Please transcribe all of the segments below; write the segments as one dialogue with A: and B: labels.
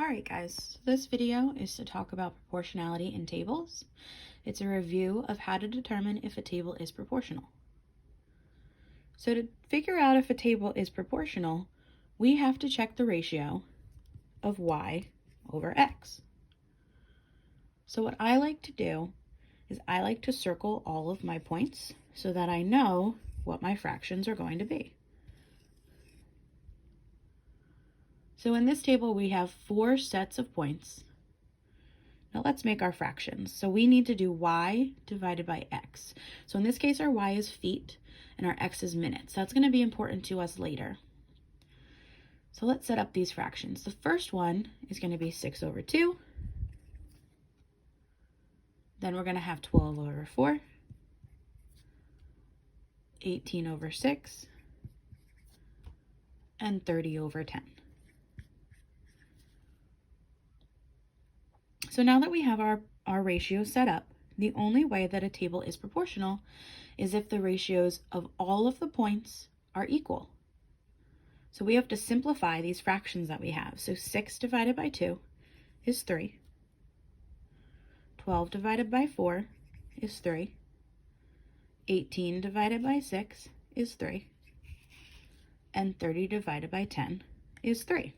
A: Alright guys, so this video is to talk about proportionality in tables. It's a review of how to determine if a table is proportional. So to figure out if a table is proportional, we have to check the ratio of y over x. So what I like to do is I like to circle all of my points so that I know what my fractions are going to be. So in this table, we have 4 sets of points. Now let's make our fractions. So we need to do y divided by x. So in this case, our y is feet and our x is minutes. That's going to be important to us later. So let's set up these fractions. The first one is going to be 6 over 2. Then we're going to have 12 over 4, 18 over 6, and 30 over 10. So now that we have our ratios set up, the only way that a table is proportional is if the ratios of all of the points are equal. So we have to simplify these fractions that we have. So 6 divided by 2 is 3. 12 divided by 4 is 3. 18 divided by 6 is 3. And 30 divided by 10 is 3.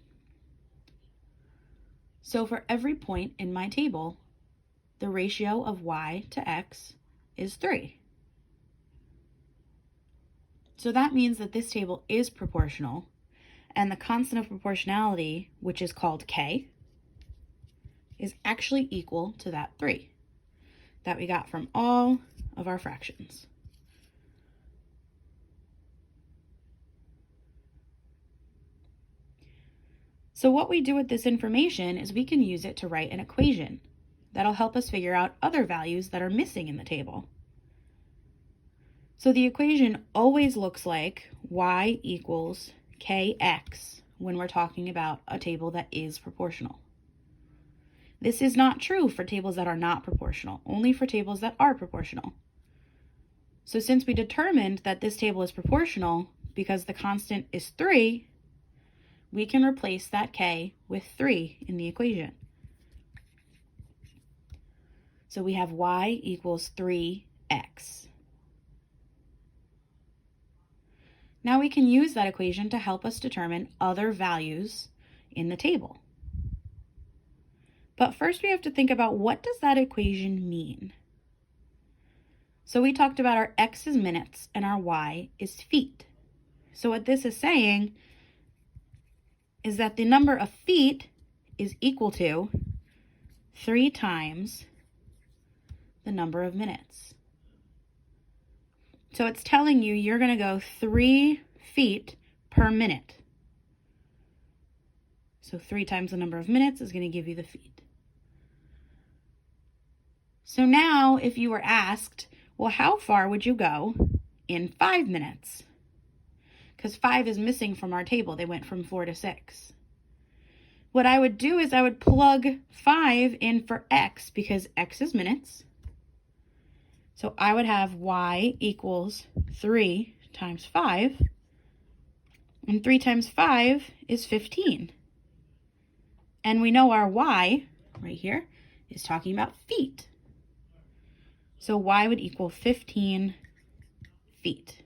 A: So for every point in my table, the ratio of y to x is 3. So that means that this table is proportional, and the constant of proportionality, which is called k, is actually equal to that 3 that we got from all of our fractions. So what we do with this information is we can use it to write an equation that'll help us figure out other values that are missing in the table. So the equation always looks like y equals kx when we're talking about a table that is proportional. This is not true for tables that are not proportional, only for tables that are proportional. So since we determined that this table is proportional because the constant is 3, we can replace that k with 3 in the equation. So we have y equals 3x. Now we can use that equation to help us determine other values in the table. But first we have to think about, what does that equation mean? So we talked about our x is minutes and our y is feet. So what this is saying is that the number of feet is equal to 3 times the number of minutes. So it's telling you you're going to go 3 feet per minute. So 3 times the number of minutes is going to give you the feet. So now if you were asked, well, how far would you go in 5 minutes? Because 5 is missing from our table. They went from 4 to 6. What I would do is I would plug 5 in for x, because x is minutes. So I would have y equals 3 times 5. And 3 times 5 is 15. And we know our y, right here, is talking about feet. So y would equal 15 feet.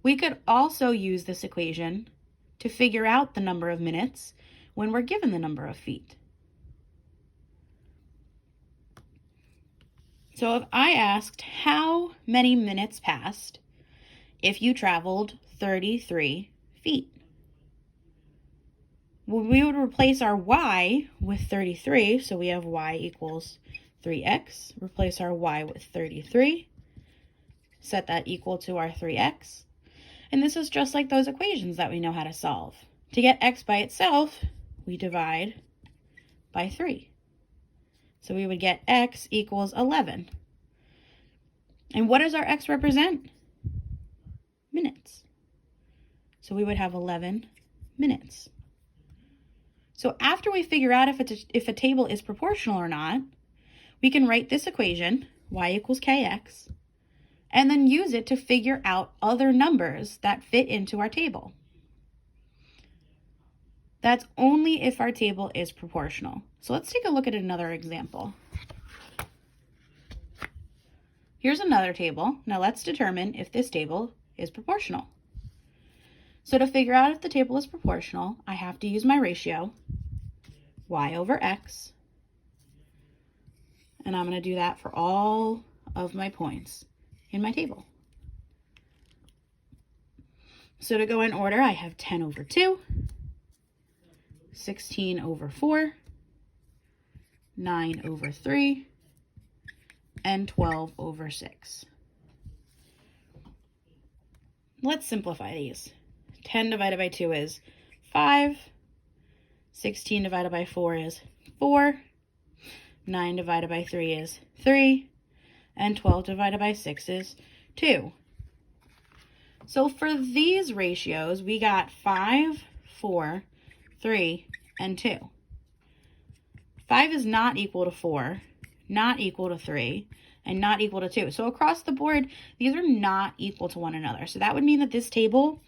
A: We could also use this equation to figure out the number of minutes when we're given the number of feet. So if I asked how many minutes passed if you traveled 33 feet, well, we would replace our y with 33, so we have y equals 3x, replace our y with 33, set that equal to our 3x. And this is just like those equations that we know how to solve. To get x by itself, we divide by 3. So we would get x equals 11. And what does our x represent? Minutes. So we would have 11 minutes. So after we figure out if a table is proportional or not, we can write this equation, y equals kx, and then use it to figure out other numbers that fit into our table. That's only if our table is proportional. So let's take a look at another example. Here's another table. Now let's determine if this table is proportional. So to figure out if the table is proportional, I have to use my ratio, y over x, and I'm going to do that for all of my points in my table. So to go in order, I have 10 over 2, 16 over 4, 9 over 3, and 12 over 6. Let's simplify these. 10 divided by 2 is 5, 16 divided by 4 is 4, 9 divided by 3 is 3, and 12 divided by 6 is 2. So for these ratios, we got 5, 4, 3, and 2. 5 is not equal to 4, not equal to 3, and not equal to 2. So across the board, these are not equal to one another. So that would mean that this table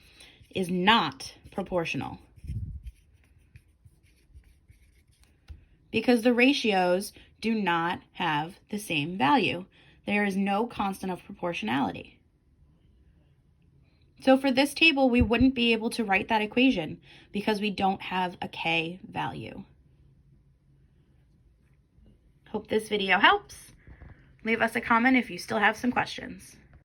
A: is not proportional, because the ratios do not have the same value. There is no constant of proportionality. So for this table, we wouldn't be able to write that equation because we don't have a k value. Hope this video helps. Leave us a comment if you still have some questions.